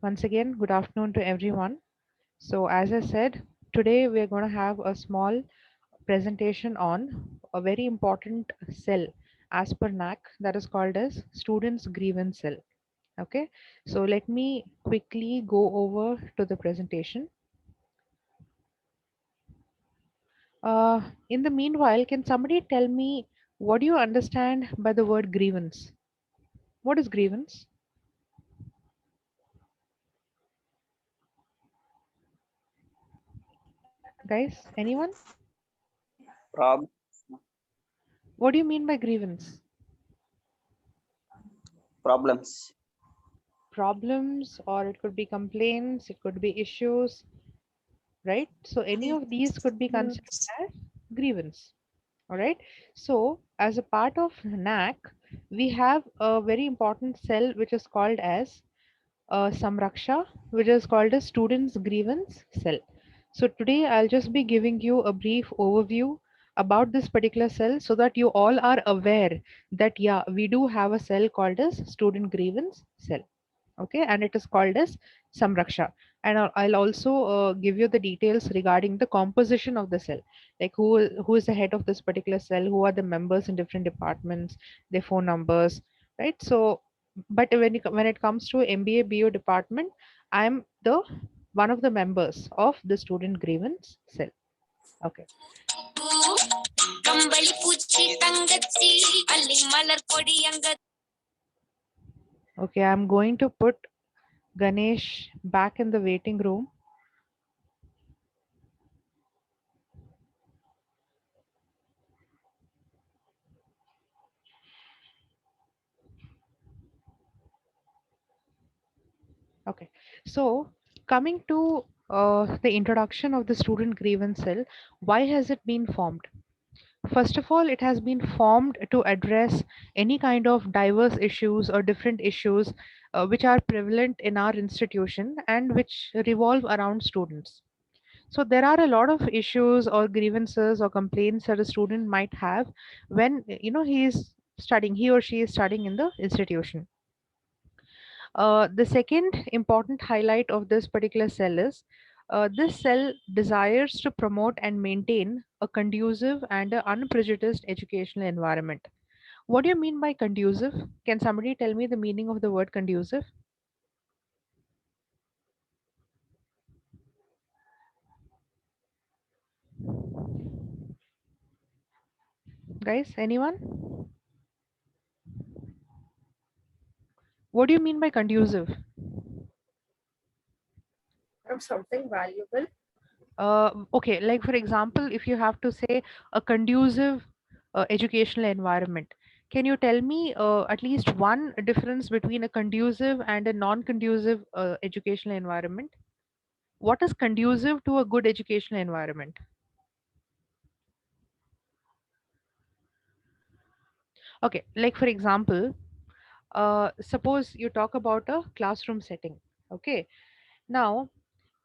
Once again, good afternoon to everyone. So, as I said, today we are going to have a small presentation on a very important cell as per NAC that is called as Students Grievance Cell. Okay, so let me quickly go over to the presentation. In the meanwhile, can somebody tell me what do you understand by the word grievance? What is grievance, guys? Anyone? Prob What do you mean by grievance? Problems. Problems, or it could be complaints, it could be issues, right? So any of these could be considered as grievance. All right. So as a part of NAC, we have a very important cell which is called as Samraksha, which is called a students grievance cell. So today I'll just be giving you a brief overview about this particular cell so that you all are aware that yeah, we do have a cell called as student grievance cell. Okay, and it is called as Samraksha. And I'll also give you the details regarding the composition of the cell, like who is the head of this particular cell, who are the members in different departments, their phone numbers, right? So, but when it comes to MBA BO department, I'm the one of the members of the student grievance cell. Okay. Okay, I'm going to put Ganesh back in the waiting room. Okay, so coming to the introduction of the student grievance cell, why has it been formed? First of all, it has been formed to address any kind of diverse issues or different issues which are prevalent in our institution and which revolve around students. So there are a lot of issues or grievances or complaints that a student might have when he is studying, he or she is studying in the institution. The second important highlight of this particular cell is this cell desires to promote and maintain a conducive and a unprejudiced educational environment. What do you mean by conducive? Can somebody tell me the meaning of the word conducive? Guys, anyone? What do you mean by conducive? Of something valuable. Okay, like for example, if you have to say a conducive educational environment, can you tell me at least one difference between a conducive and a non-conducive educational environment? What is conducive to a good educational environment? Okay, like for example, suppose you talk about a classroom setting. Okay, now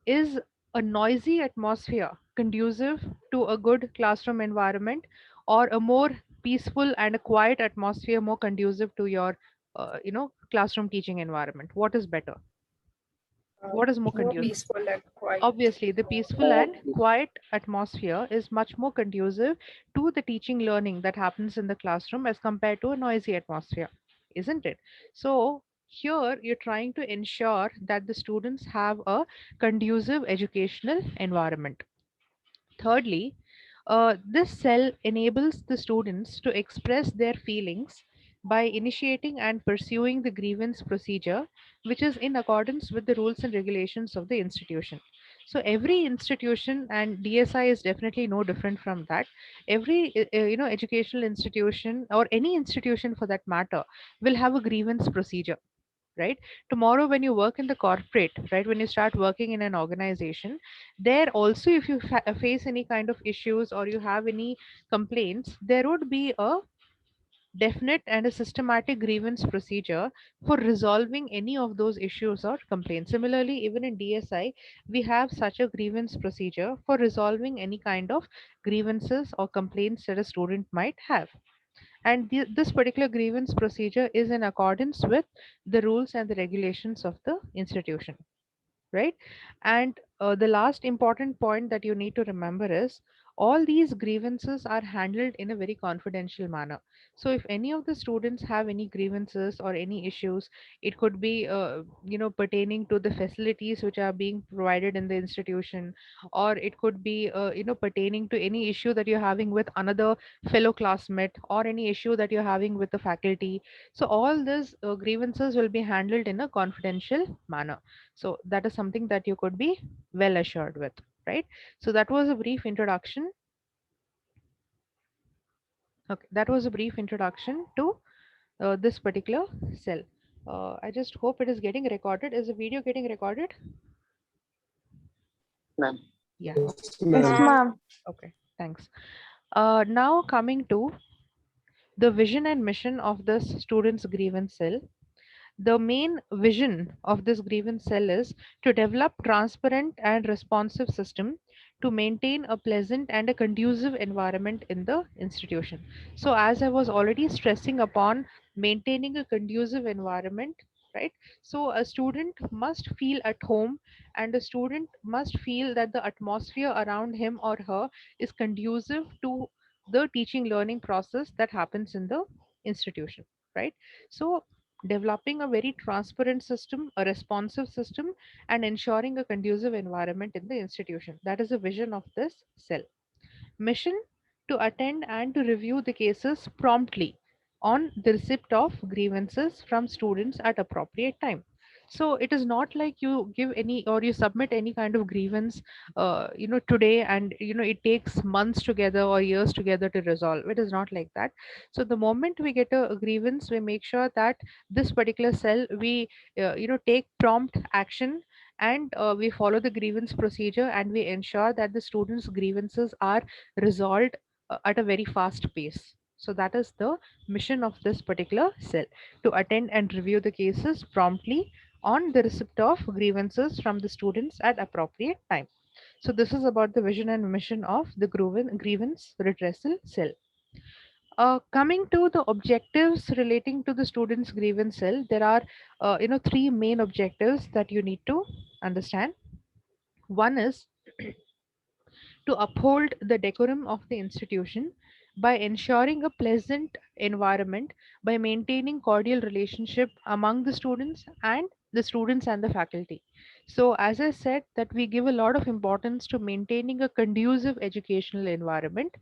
is a noisy atmosphere conducive to a good classroom environment, or a more peaceful and a quiet atmosphere more conducive to your classroom teaching environment? What is better? What is more More conducive? peaceful and quiet. Obviously the peaceful More and quiet atmosphere is much more conducive to the teaching learning that happens in the classroom as compared to a noisy atmosphere, isn't it? So here you're trying to ensure that the students have a conducive educational environment. Thirdly, this cell enables the students to express their feelings by initiating and pursuing the grievance procedure, which is in accordance with the rules and regulations of the institution. So every institution, and DSI is definitely no different from that. Every educational institution, or any institution for that matter, will have a grievance procedure, right? Tomorrow when you work in the corporate, right, when you start working in an organization, there also if you face any kind of issues or you have any complaints, there would be a definite and a systematic grievance procedure for resolving any of those issues or complaints. Similarly, even in DSI, we have such a grievance procedure for resolving any kind of grievances or complaints that a student might have. and this particular grievance procedure is in accordance with the rules and the regulations of the institution, right? And the last important point that you need to remember is all these grievances are handled in a very confidential manner. So if any of the students have any grievances or any issues, it could be pertaining to the facilities which are being provided in the institution, or it could be pertaining to any issue that you're having with another fellow classmate, or any issue that you're having with the faculty. So all these grievances will be handled in a confidential manner. So that is something that you could be well assured with, right? So that was a brief introduction. Okay, that was a brief introduction to this particular cell. I just hope it is getting recorded. Is the video getting recorded? Ma'am. Yeah. Yes, Yes, ma'am. ma'am. Okay. Thanks. Now coming to the vision and mission of this student's grievance cell. The main vision of this grievance cell is to develop transparent and responsive system to maintain a pleasant and a conducive environment in the institution. So as I was already stressing upon maintaining a conducive environment, right? So a student must feel at home, and a student must feel that the atmosphere around him or her is conducive to the teaching learning process that happens in the institution, right? So developing a very transparent system, a responsive system, and ensuring a conducive environment in the institution. That is the vision of this cell. Mission: to attend and to review the cases promptly on the receipt of grievances from students at appropriate time. So it is not like you give any or you submit any kind of grievance today, and it takes months together or years together to resolve. It is not like that. So the moment we get a grievance, we make sure that this particular cell, we take prompt action, and we follow the grievance procedure, and we ensure that the students grievances are resolved at a very fast pace. So that is the mission of this particular cell: to attend and review the cases promptly on the receipt of grievances from the students at appropriate time. So this is about the vision and mission of the grievance redressal cell. Coming to the objectives relating to the students grievance cell, there are three main objectives that you need to understand. One is to uphold the decorum of the institution by ensuring a pleasant environment, by maintaining cordial relationship among the students and the faculty. So as I said, that we give a lot of importance to maintaining a conducive educational environment.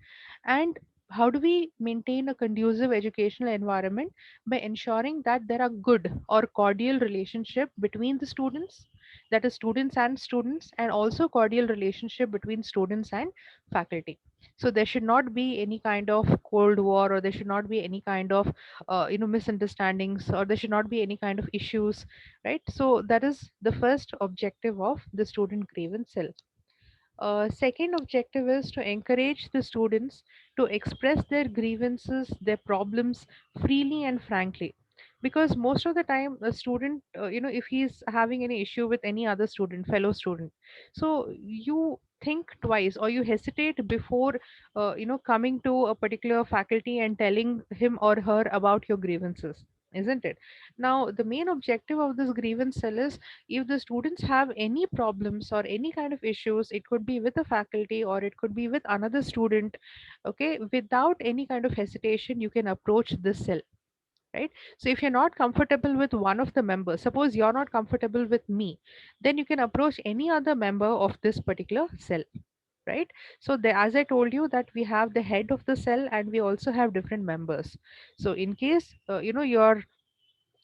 And how do we maintain a conducive educational environment? By ensuring that there are good or cordial relationship between the students, that is students and students, and also cordial relationship between students and faculty. So there should not be any kind of cold war, or there should not be any kind of misunderstandings, or there should not be any kind of issues, right? So that is the first objective of the student grievance cell. Second objective is to encourage the students to express their grievances, their problems freely and frankly. Because most of the time, a student, if he's having any issue with any other student, fellow student, so you think twice or you hesitate before, coming to a particular faculty and telling him or her about your grievances, isn't it? Now, the main objective of this grievance cell is, if the students have any problems or any kind of issues, it could be with the faculty or it could be with another student, okay, without any kind of hesitation you can approach this cell, right? So if you're not comfortable with one of the members, suppose you're not comfortable with me, then you can approach any other member of this particular cell, right? So as I told you, that we have the head of the cell and we also have different members. So in case you're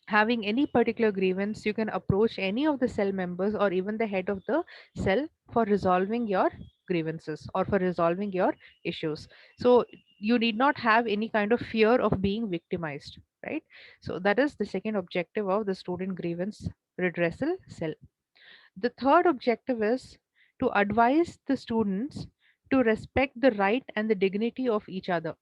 having any particular grievance, you can approach any of the cell members or even the head of the cell for resolving your grievances or for resolving your issues. So you need not have any kind of fear of being victimized, right? So that is the second objective of the student grievance redressal cell. The third objective is to advise the students to respect the right and the dignity of each other.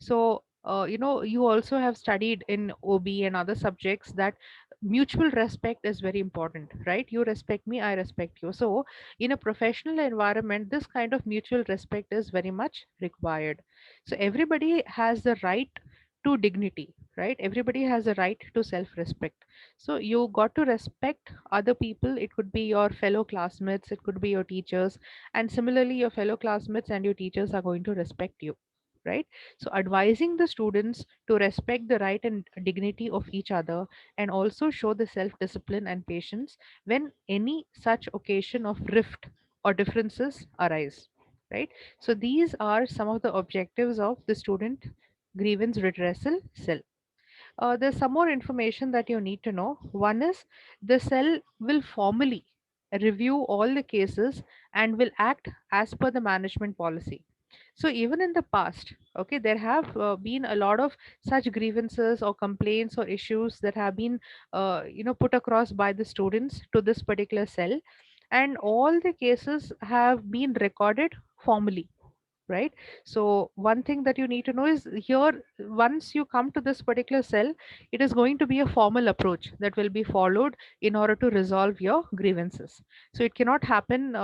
So, you also have studied in OB and other subjects that mutual respect is very important, right? You respect me, I respect you. So, in a professional environment, this kind of mutual respect is very much required. So, everybody has the right to dignity, right? Everybody has a right to self respect. So you got to respect other people. It could be your fellow classmates, it could be your teachers, and similarly your fellow classmates and your teachers are going to respect you, right? So advising the students to respect the right and dignity of each other, and also show the self discipline and patience when any such occasion of rift or differences arise, right? So these are some of the objectives of the student grievance redressal cell. There's some more information that you need to know. One is the cell will formally review all the cases and will act as per the management policy. So even in the past, okay, there have been a lot of such grievances or complaints or issues that have been, put across by the students to this particular cell, and all the cases have been recorded formally, right? So one thing that you need to know is here, once you come to this particular cell, it is going to be a formal approach that will be followed in order to resolve your grievances. So it cannot happen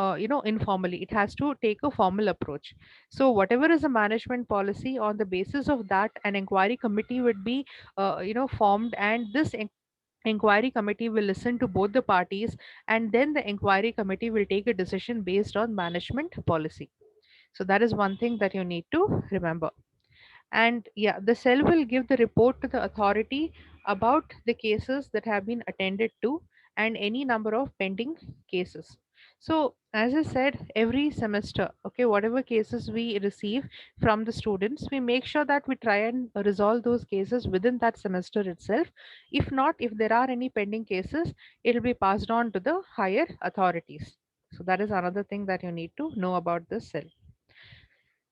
informally. It has to take a formal approach. So whatever is a management policy, on the basis of that, an inquiry committee would be formed, and this inquiry committee will listen to both the parties, and then the inquiry committee will take a decision based on management policy. So that is one thing that you need to remember. And yeah, the cell will give the report to the authority about the cases that have been attended to and any number of pending cases. So as I said, every semester, okay, whatever cases we receive from the students, we make sure that we try and resolve those cases within that semester itself. If not, if there are any pending cases, it will be passed on to the higher authorities. So that is another thing that you need to know about this cell.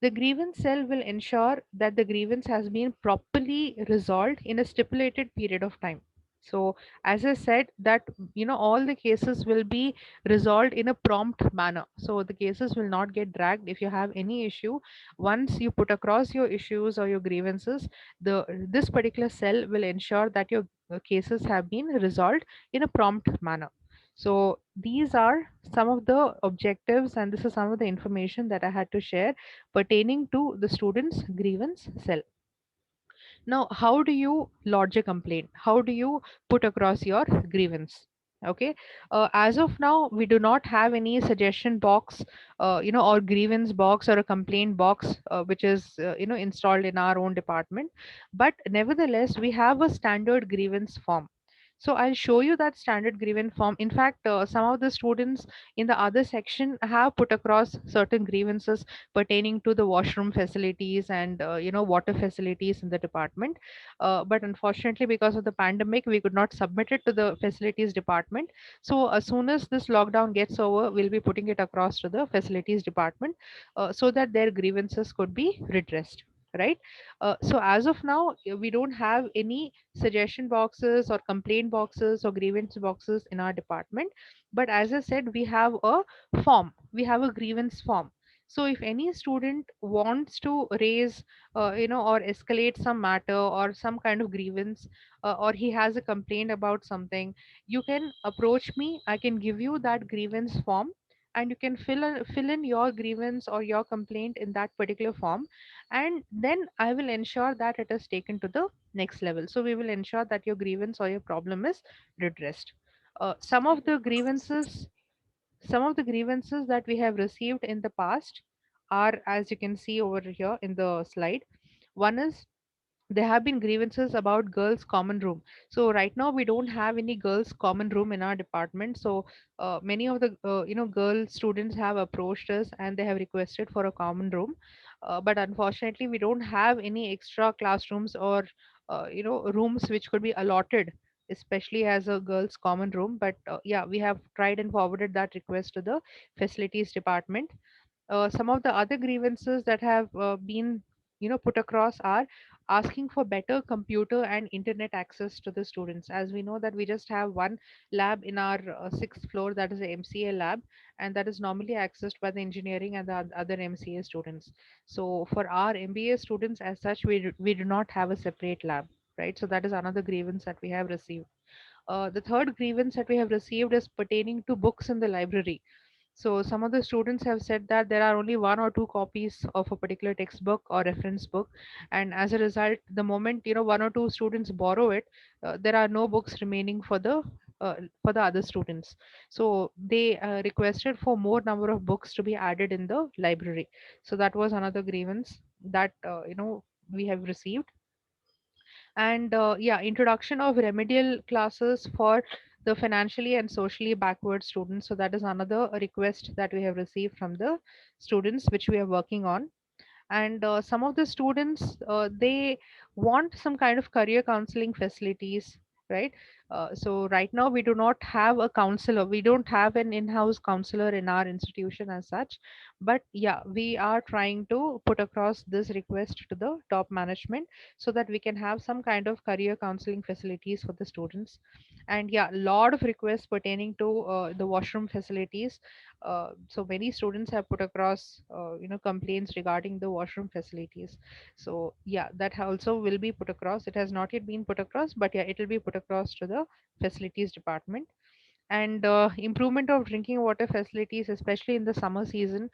The grievance cell will ensure that the grievance has been properly resolved in a stipulated period of time. So, as I said, that all the cases will be resolved in a prompt manner. So the cases will not get dragged. If you have any issue, once you put across your issues or your grievances, the this particular cell will ensure that your cases have been resolved in a prompt manner. So these are some of the objectives, and this is some of the information that I had to share pertaining to the student's grievance cell. Now, how do you lodge a complaint? How do you put across your grievance? Okay, as of now, we do not have any suggestion box, or grievance box or a complaint box, which is installed in our own department. But nevertheless, we have a standard grievance form. So I'll show you that standard grievance form. In fact, some of the students in the other section have put across certain grievances pertaining to the washroom facilities and water facilities in the department, but unfortunately, because of the pandemic, we could not submit it to the facilities department. So as soon as this lockdown gets over, we'll be putting it across to the facilities department, so that their grievances could be redressed, right? So as of now, we don't have any suggestion boxes or complaint boxes or grievance boxes in our department. But as I said, we have a form, we have a grievance form. So if any student wants to raise, or escalate some matter or some kind of grievance, or he has a complaint about something, you can approach me. I can give you that grievance form, and you can fill in your grievance or your complaint in that particular form, and then I will ensure that it is taken to the next level. So we will ensure that your grievance or your problem is redressed. Some of the grievances some of the grievances that we have received in the past are, as you can see over here in the slide. One is, there have been grievances about girls common room. So right now we don't have any girls common room in our department. So many of the girl students have approached us and they have requested for a common room, but unfortunately we don't have any extra classrooms or rooms which could be allotted especially as a girls common room. But yeah, we have tried and forwarded that request to the facilities department. Some of the other grievances that have been put across are asking for better computer and internet access to the students. As we know that we just have one lab in our sixth floor, that is the MCA lab, and that is normally accessed by the engineering and the other MCA students. So for our MBA students as such, we do not have a separate lab, right? So that is another grievance that we have received. The third grievance that we have received is pertaining to books in the library. So some of the students have said that there are only one or two copies of a particular textbook or reference book, and as a result, the moment one or two students borrow it, there are no books remaining uh, for the other students. So they requested for more number of books to be added in the library. So that was another grievance that we have received. And yeah, introduction of remedial classes for the financially and socially backward students. So that is another request that we have received from the students, which we are working on. And some of the students, they want some kind of career counseling facilities, right? So right now we do not have a counselor, we don't have an in-house counselor in our institution as such. But yeah, we are trying to put across this request to the top management so that we can have some kind of career counseling facilities for the students. And yeah, a lot of requests pertaining to the washroom facilities. So many students have put across complaints regarding the washroom facilities. So yeah, that also will be put across. It has not yet been put across, but yeah, it will be put across to the facilities department. And improvement of drinking water facilities, especially in the summer season.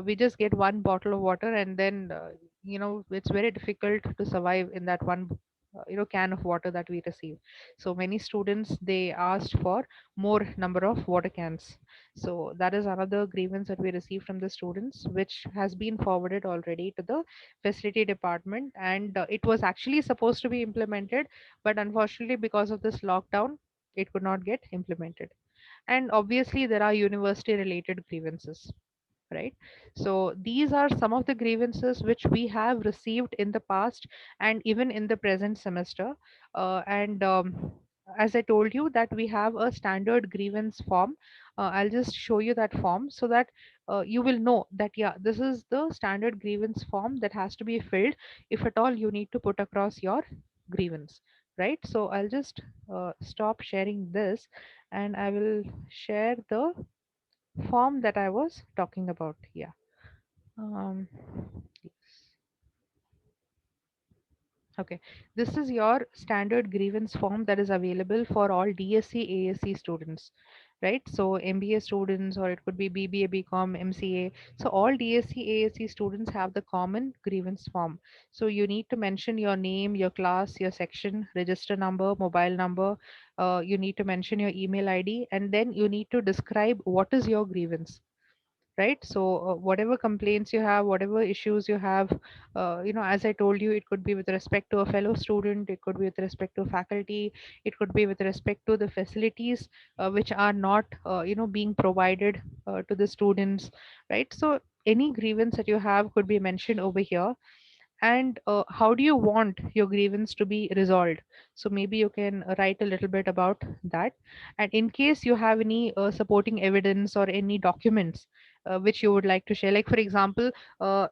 We just get one bottle of water, and then it's very difficult to survive in that one can of water that we receive. So many students, they asked for more number of water cans. So that is another grievance that we received from the students, which has been forwarded already to the facility department. And it was actually supposed to be implemented, but unfortunately, because of this lockdown, it could not get implemented. And obviously there are university related grievances, right? So these are some of the grievances which we have received in the past and even in the present semester. And as I told you that we have a standard grievance form. I'll just show you that form so that you will know that yeah, this is the standard grievance form that has to be filled if at all you need to put across your grievance, right? So I'll just stop sharing this, and I will share the form that I was talking about. Yeah. Yes. Okay. This is your standard grievance form that is available for all DSC, ASC students, right? So MBA students, or it could be BBA, BCom, MCA. So all DSC, ASC students have the common grievance form. So you need to mention your name, your class, your section, register number, mobile number. You need to mention your email ID, and then you need to describe what is your grievance, right? So whatever complaints you have, whatever issues you have, as I told you, it could be with respect to a fellow student, it could be with respect to faculty, it could be with respect to the facilities which are not being provided to the students, right? So any grievance that you have could be mentioned over here. And how do you want your grievance to be resolved? So maybe you can write a little bit about that. And in case you have any supporting evidence or any documents which you would like to share, like for example, uh,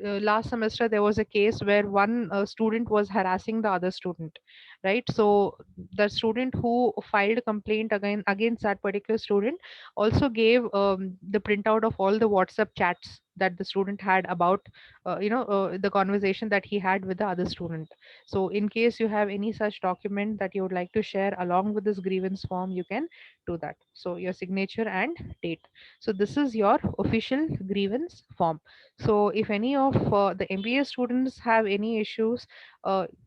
last semester there was a case where one student was harassing the other student, right? So the student who filed a complaint against that particular student also gave the printout of all the WhatsApp chats that the student had about the conversation that he had with the other student. So in case you have any such document that you would like to share along with this grievance form, you can do that. So your signature and date. So this is your official grievance form. So if any of the MBA students have any issues,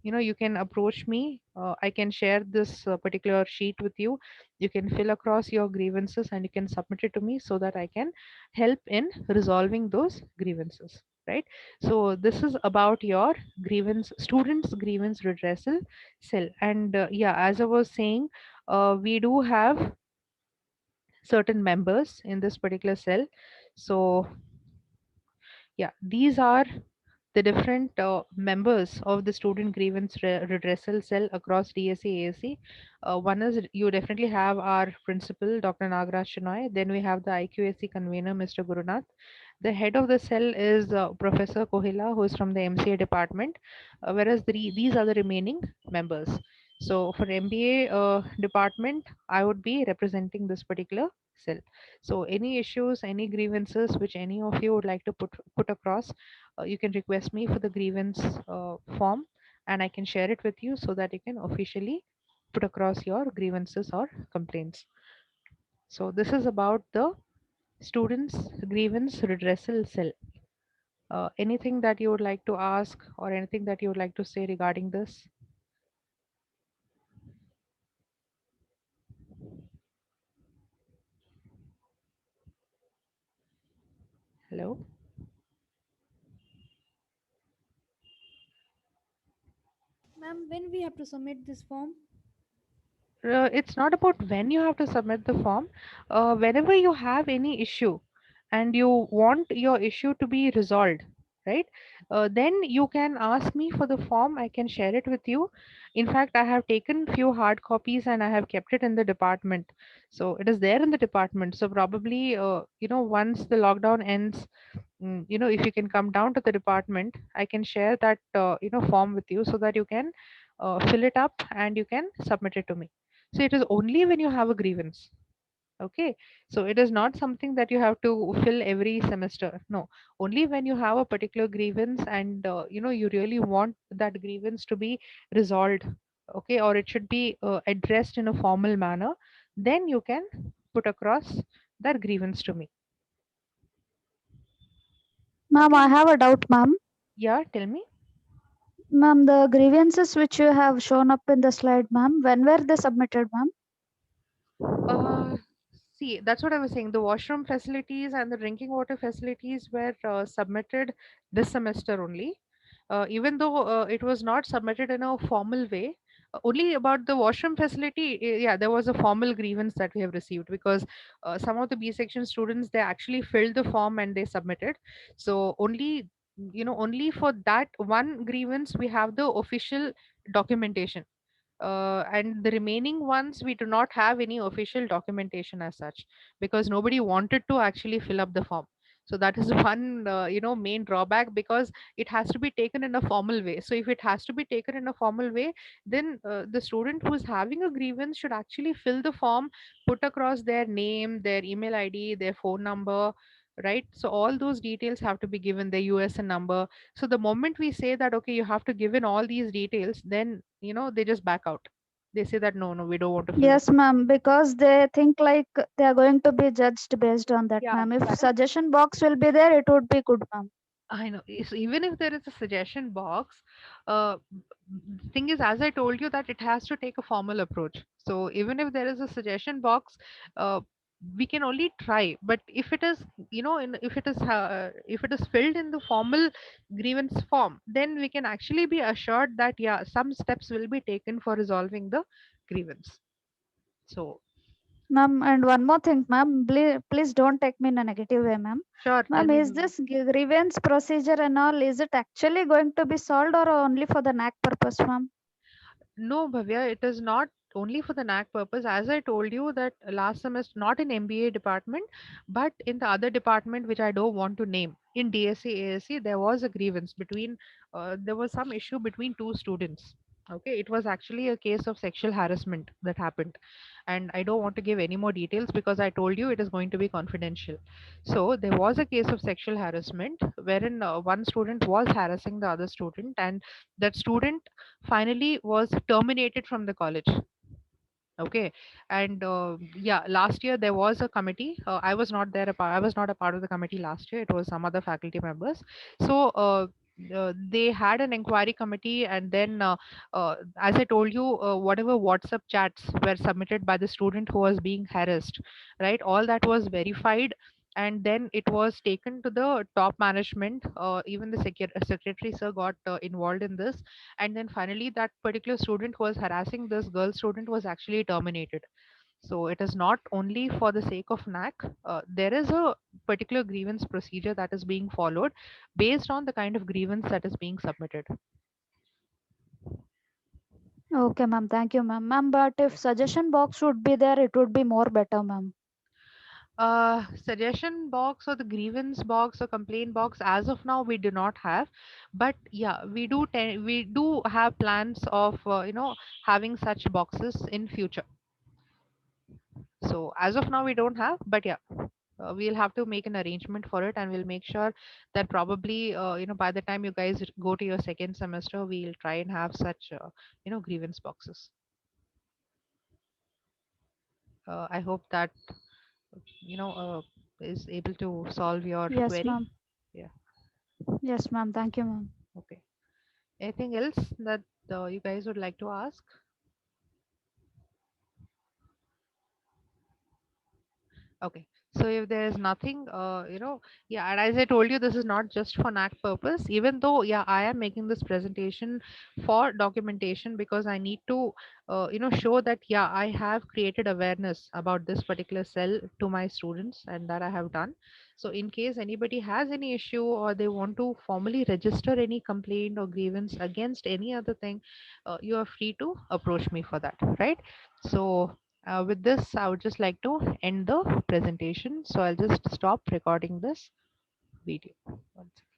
you can approach me. I can share this particular sheet with you. You can fill across your grievances and you can submit it to me so that I can help in resolving those grievances, right? So this is about your grievance, students grievance redressal cell. And yeah, as I was saying, we do have certain members in this particular cell. So yeah, these are the different members of the student grievance redressal cell across DSC, ASC. One is you definitely have our principal, Dr. Nagaraj Shenoy. Then we have the IQAC convener, Mr. Gurunath. The head of the cell is Professor Kohila, who is from the MCA department, whereas these are the remaining members. So for MBA department, I would be representing this particular cell. So any issues, any grievances which any of you would like to put across, you can request me for the grievance form, and I can share it with you so that you can officially put across your grievances or complaints. So this is about the Students grievance redressal cell. Anything that you would like to ask or anything that you would like to say regarding this? Hello? Ma'am, when we have to submit this form? It's not about when you have to submit the form. Whenever you have any issue and you want your issue to be resolved, right? Then you can ask me for the form. I can share it with you. In fact, I have taken few hard copies and I have kept it in the department. So it is there in the department. So probably, once the lockdown ends, if you can come down to the department, I can share that, form with you so that you can fill it up and you can submit it to me. So it is only when you have a grievance. Okay. So it is not something that you have to fill every semester. No, only when you have a particular grievance and, you really want that grievance to be resolved. Okay. Or it should be addressed in a formal manner. Then you can put across that grievance to me. Ma'am, Okay. I have a doubt, ma'am. Yeah. Tell me. Ma'am, the grievances which you have shown up in the slide, ma'am, when were they submitted, ma'am? Uh, See, that's what I was saying. The washroom facilities and the drinking water facilities were submitted this semester only. Even though it was not submitted in a formal way, only about the washroom facility, yeah, there was a formal grievance that we have received because some of the B section students they actually filled the form and they submitted. So only for that one grievance we have the official documentation, and the remaining ones we do not have any official documentation as such because nobody wanted to actually fill up the form. So that is one main drawback because it has to be taken in a formal way. So if it has to be taken in a formal way, then the student who is having a grievance should actually fill the form, put across their name, their email id, their phone number, right? So all those details have to be given, their USN number. So the moment we say that okay, you have to give in all these details, then they just back out. They say that no, no, we don't want to fill the Yes, form. ma'am, because they think like they are going to be judged based on that, Yeah, ma'am. If that is. suggestion box will be there, it would be good, ma'am. I know. So even if there is a suggestion box, uh, thing is, as I told you, that it has to take a formal approach. So even if there is a suggestion box, uh, we can only try. But if it is, if it is filled in the formal grievance form, then we can actually be assured that yeah, some steps will be taken for resolving the grievance. So Ma'am, and one more thing, ma'am, please don't take me in a negative way, ma'am. sure, tell Ma'am, me, is Bhavya. this grievance procedure and all, is it actually going to be solved or only for the knack purpose, ma'am? No, Bhavya, it is not only for the NAC purpose. As I told you that last semester, not in MBA department, but in the other department, which I don't want to name, in DSC, ASC, there was a grievance between, there was some issue between two students. Okay, it was actually a case of sexual harassment that happened. And I don't want to give any more details because I told you it is going to be confidential. So there was a case of sexual harassment wherein one student was harassing the other student, and that student finally was terminated from the college. Okay. And yeah, last year there was a committee. I was not there. I was not a part of the committee last year. It was some other faculty members. So they had an inquiry committee, and then, as I told you, whatever WhatsApp chats were submitted by the student who was being harassed, right? All that was verified. And then it was taken to the top management. Even the secretary sir got involved in this, and then finally that particular student who was harassing this girl student was actually terminated. So it is not only for the sake of NAC. There is a particular grievance procedure that is being followed based on the kind of grievance that is being submitted. Okay, ma'am. Thank you, ma'am. Ma'am, but if suggestion box would be there, it would be more better, ma'am. Suggestion box or the grievance box or complaint box, as of now we do not have, but yeah, we do have plans of having such boxes in future. So as of now we don't have, but yeah, we'll have to make an arrangement for it, and we'll make sure that probably by the time you guys go to your second semester, we'll try and have such grievance boxes. I hope that you know is able to solve your Yes, query. ma'am. Yeah. Yes, ma'am. Thank you, ma'am. Okay. Anything else that you guys would like to ask? Okay. So if there is nothing, yeah, and as I told you, this is not just for NAC purpose, even though, yeah, I am making this presentation for documentation because I need to, show that, yeah, I have created awareness about this particular cell to my students and that I have done. So in case anybody has any issue or they want to formally register any complaint or grievance against any other thing, you are free to approach me for that, right? So with this, I would just like to end the presentation. So I'll just stop recording this video. One second.